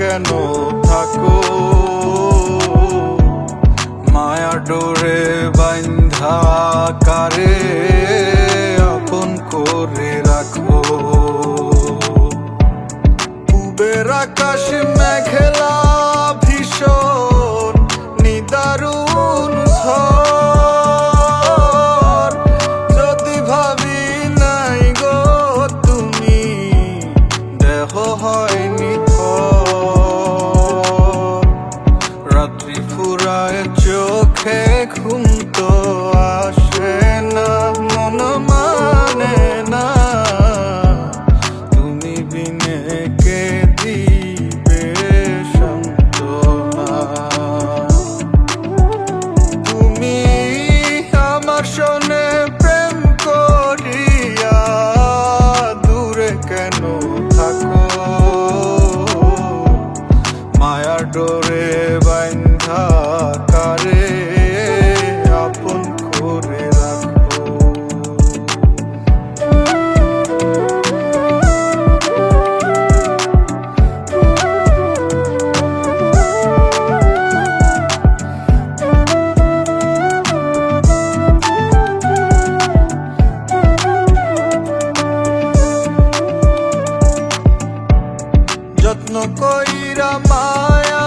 কেন থাকো, মায়া ডোরে বান্ধা কারে আপন করে রাখো। পূবের আকাশ মেঘলা ভীষণ নিদারুণ ঝড়, যদি ভাবি নাই গো তুমি দেহ হয়নি রাত্রি ফুরায় চোখে ঘুম তো আসে না, মন মানে না তুমি বিনে কে দিবে সান্ত্বনা। তুমি আমার সনে প্রেম করিয়া দূরে কেন থাকো, মায়ার ডোরে বান্ধা কারে আপন করে রাখো। যত্ন কইরা মায়া